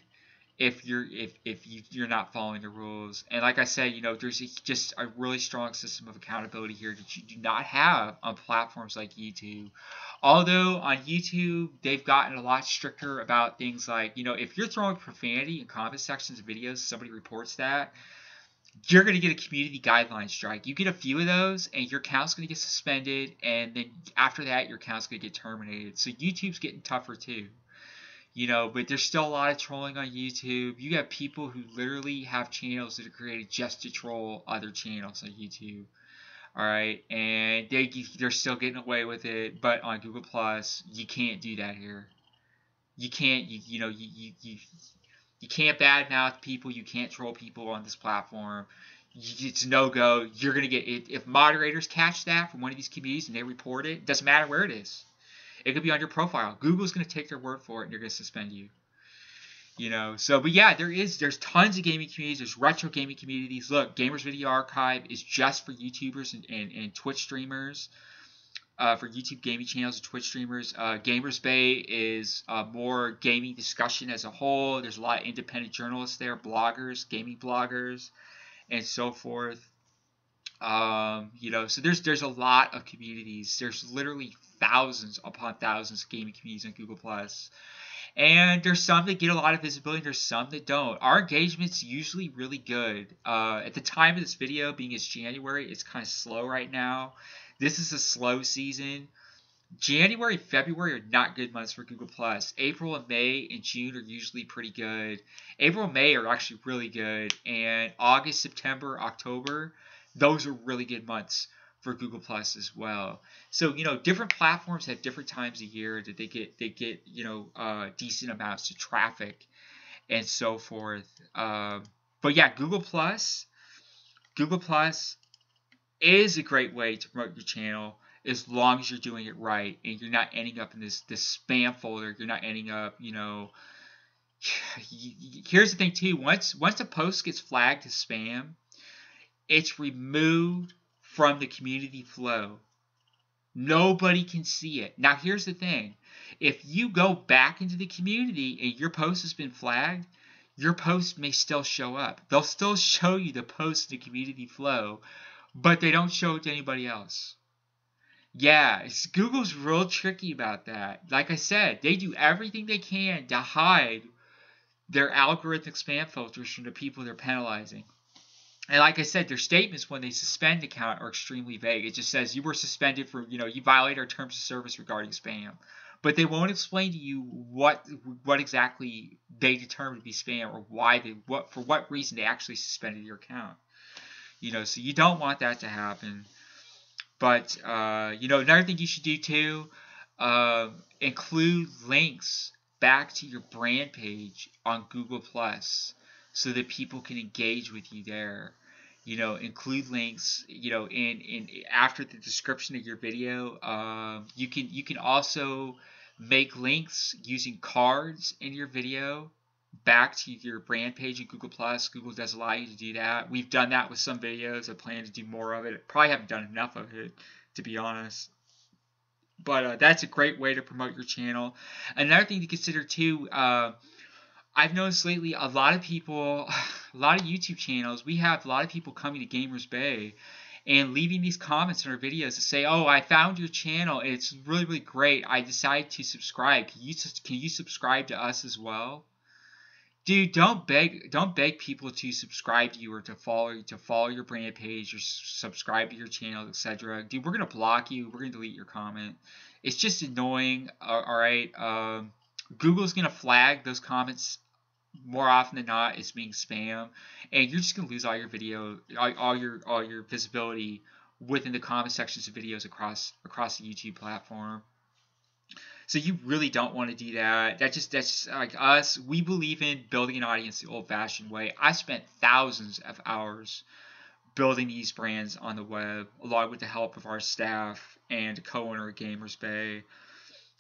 if you're not following the rules. And like I said, there's just a really strong system of accountability here that you do not have on platforms like YouTube. Although on YouTube, they've gotten a lot stricter about things like, if you're throwing profanity in comment sections of videos, somebody reports that, you're going to get a community guideline strike. You get a few of those, and your account's going to get suspended, and then after that, your account's going to get terminated. So YouTube's getting tougher too. But there's still a lot of trolling on YouTube. You got people who literally have channels that are created just to troll other channels on YouTube. All right, and they're still getting away with it. But on Google Plus, you can't do that here. You can't. You can't badmouth people. You can't troll people on this platform. It's no go. You're gonna get it if moderators catch that from one of these communities and they report it. Doesn't matter where it is. It could be on your profile. Google's going to take their word for it, and they're going to suspend you. But yeah, there's tons of gaming communities. There's retro gaming communities. Look, Gamers Video Archive is just for YouTubers and Twitch streamers. for YouTube gaming channels and Twitch streamers. Gamers Bay is more gaming discussion as a whole. There's a lot of independent journalists there, bloggers, gaming bloggers, and so forth. So there's a lot of communities. There's literally thousands upon thousands of gaming communities on Google+. And there's some that get a lot of visibility, and there's some that don't. Our engagement's usually really good. At the time of this video, being it's January, it's kind of slow right now. This is a slow season. January, February are not good months for Google+. April and May and June are usually pretty good. April and May are actually really good. And August, September, October, those are really good months for Google+ as well. So, different platforms have different times a year that they get decent amounts of traffic and so forth. But yeah, Google+ is a great way to promote your channel as long as you're doing it right and you're not ending up in this spam folder. You're not ending up, here's the thing too. Once a post gets flagged as spam, it's removed from the community flow. Nobody can see it. Now, here's the thing. If you go back into the community and your post has been flagged, your post may still show up. They'll still show you the post in the community flow, but they don't show it to anybody else. Yeah, Google's real tricky about that. Like I said, they do everything they can to hide their algorithmic spam filters from the people they're penalizing. And like I said, their statements when they suspend an account are extremely vague. It just says you were suspended for, you violate our terms of service regarding spam. But they won't explain to you what exactly they determined to be spam or for what reason they actually suspended your account. So you don't want that to happen. But, another thing you should do too, include links back to your brand page on Google+, so that people can engage with you there. Include links, in after the description of your video. You can also make links using cards in your video back to your brand page in Google+. Google does allow you to do that. We've done that with some videos. I plan to do more of it. Probably haven't done enough of it, to be honest. But that's a great way to promote your channel. Another thing to consider too, I've noticed lately a lot of people, a lot of YouTube channels, we have a lot of people coming to Gamers Bay and leaving these comments in our videos to say, oh, I found your channel. It's really, really great. I decided to subscribe. Can you subscribe to us as well? Dude, don't beg people to subscribe to you or to follow your brand page or subscribe to your channel, etc. Dude, we're gonna block you. We're gonna delete your comment. It's just annoying. All right. Google's gonna flag those comments more often than not as being spam, and you're just gonna lose all your all your visibility within the comment sections of videos across the YouTube platform. So you really don't want to do that. That's like us. We believe in building an audience the old-fashioned way. I spent thousands of hours building these brands on the web, along with the help of our staff and co-owner of Gamers Bay.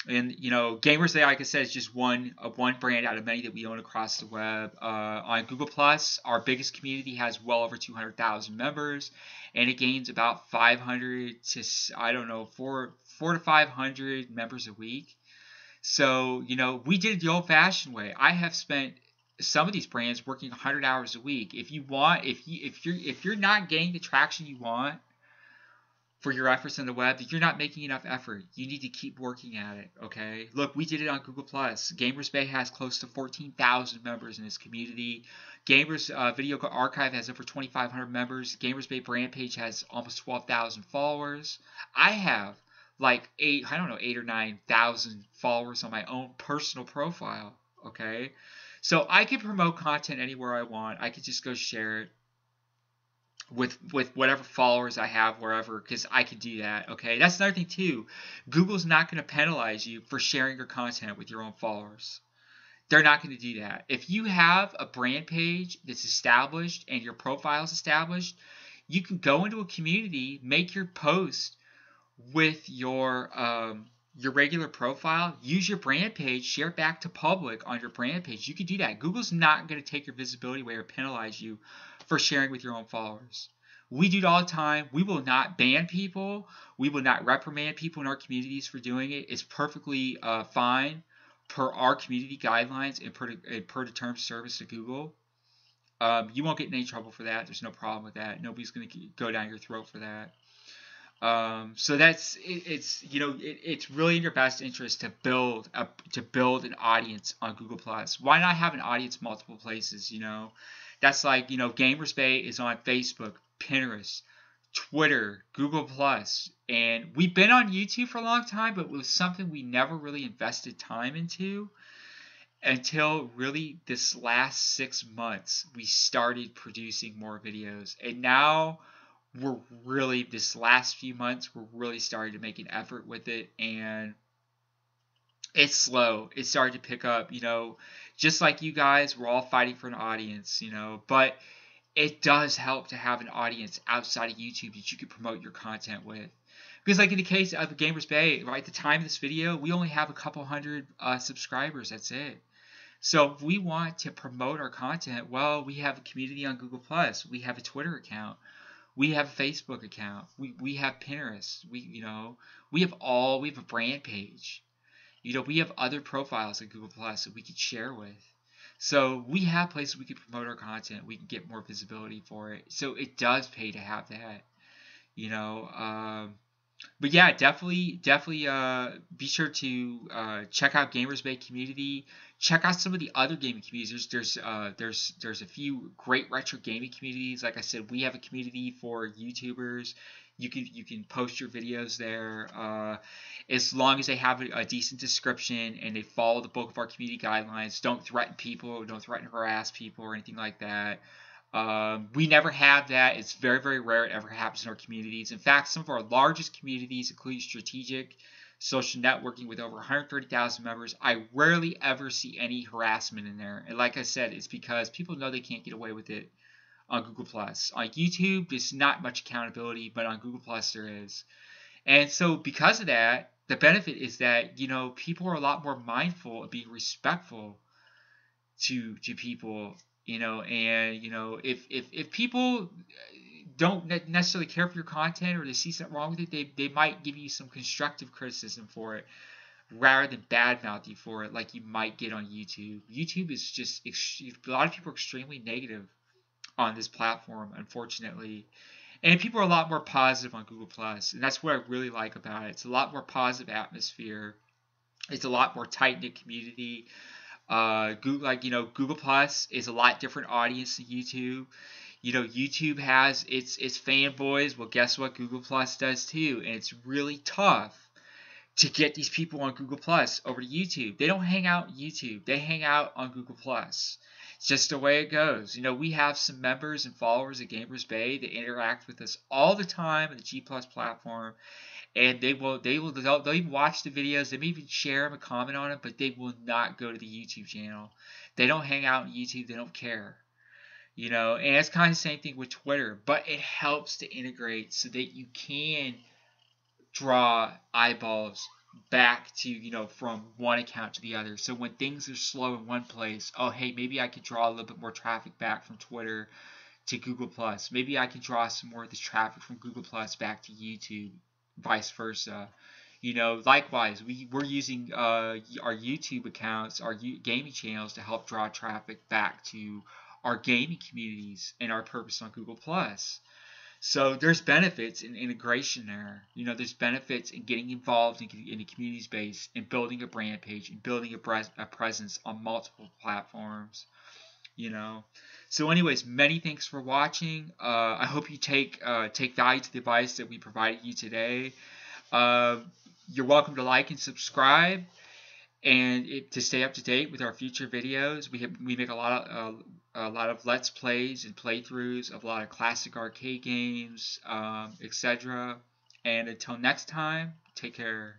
And Gamers Bay, like I said, is just one brand out of many that we own across the web. On Google+, our biggest community has well over 200,000 members, and it gains about 500 to 400 to 500 members a week. So we did it the old-fashioned way. I have spent some of these brands working 100 hours a week. If you're not getting the traction you want for your efforts on the web, that you're not making enough effort. You need to keep working at it, okay? Look, we did it on Google+. Gamers Bay has close to 14,000 members in this community. Gamers Video Archive has over 2,500 members. Gamers Bay brand page has almost 12,000 followers. I have like 8 or 9,000 followers on my own personal profile, okay? So I can promote content anywhere I want. I could just go share it with whatever followers I have wherever, because I can do that, okay? That's another thing too. Google's not going to penalize you for sharing your content with your own followers. They're not going to do that. If you have a brand page that's established and your profile is established, you can go into a community, make your post with your regular profile, use your brand page, share it back to public on your brand page. You can do that. Google's not going to take your visibility away or penalize you for sharing with your own followers. We do it all the time. We will not ban people. We will not reprimand people in our communities for doing it. It's perfectly fine per our community guidelines and per the terms of service to Google. You won't get in any trouble for that. There's no problem with that. Nobody's going to go down your throat for that. So that's it's really in your best interest to build an audience on Google Plus. Why not have an audience multiple places? That's like Gamers Bay is on Facebook, Pinterest, Twitter, Google Plus, and we've been on YouTube for a long time, but it was something we never really invested time into until really this last 6 months. We started producing more videos, and now we're really, this last few months, we're really starting to make an effort with it, and it's slow. It's starting to pick up, just like you guys, we're all fighting for an audience, but it does help to have an audience outside of YouTube that you can promote your content with. Because like in the case of Gamers Bay, right at the time of this video, we only have a couple hundred subscribers. That's it. So if we want to promote our content, well, we have a community on Google+. We have a Twitter account. We have a Facebook account. We have Pinterest. We have a brand page. We have other profiles on Google Plus that we could share with. So we have places we can promote our content. We can get more visibility for it. So it does pay to have that. But yeah, definitely be sure to check out Gamers Bay community. Check out some of the other gaming communities. There's a few great retro gaming communities. Like I said, we have a community for YouTubers. You can post your videos there as long as they have a decent description and they follow the bulk of our community guidelines. Don't threaten people. Don't threaten to harass people or anything like that. We never have that. It's very, very rare it ever happens in our communities. In fact, some of our largest communities, including strategic social networking with over 130,000 members, I rarely ever see any harassment in there. And like I said, it's because people know they can't get away with it on Google+. On YouTube, there's not much accountability, but on Google+, there is. And so because of that, the benefit is that, people are a lot more mindful of being respectful to people. If people don't necessarily care for your content or they see something wrong with it, they might give you some constructive criticism for it rather than badmouth you for it like you might get on YouTube. YouTube is just, a lot of people are extremely negative on this platform, unfortunately. And people are a lot more positive on Google+, and that's what I really like about it. It's a lot more positive atmosphere. It's a lot more tight-knit community. Google Plus is a lot different audience than YouTube. YouTube has its fanboys. Well, guess what? Google Plus does too, and it's really tough to get these people on Google Plus over to YouTube. They don't hang out on YouTube. They hang out on Google Plus. It's just the way it goes. We have some members and followers at Gamers Bay that interact with us all the time on the G Plus platform. And they'll even watch the videos. They may even share them and comment on them, but they will not go to the YouTube channel. They don't hang out on YouTube. They don't care. And it's kind of the same thing with Twitter. But it helps to integrate so that you can draw eyeballs back to, from one account to the other. So when things are slow in one place, oh, hey, maybe I could draw a little bit more traffic back from Twitter to Google+. Maybe I can draw some more of this traffic from Google+ back to YouTube. Vice versa. Likewise, we're using our YouTube accounts, our gaming channels to help draw traffic back to our gaming communities and our purpose on Google+. So there's benefits in integration there. There's benefits in getting involved in the community space and building a brand page and building a presence on multiple platforms. So anyways, many thanks for watching. I hope you take value to the advice that we provided you today. You're welcome to like and subscribe, and to stay up to date with our future videos. We make a lot of Let's Plays and playthroughs of a lot of classic arcade games, etc. And until next time, take care.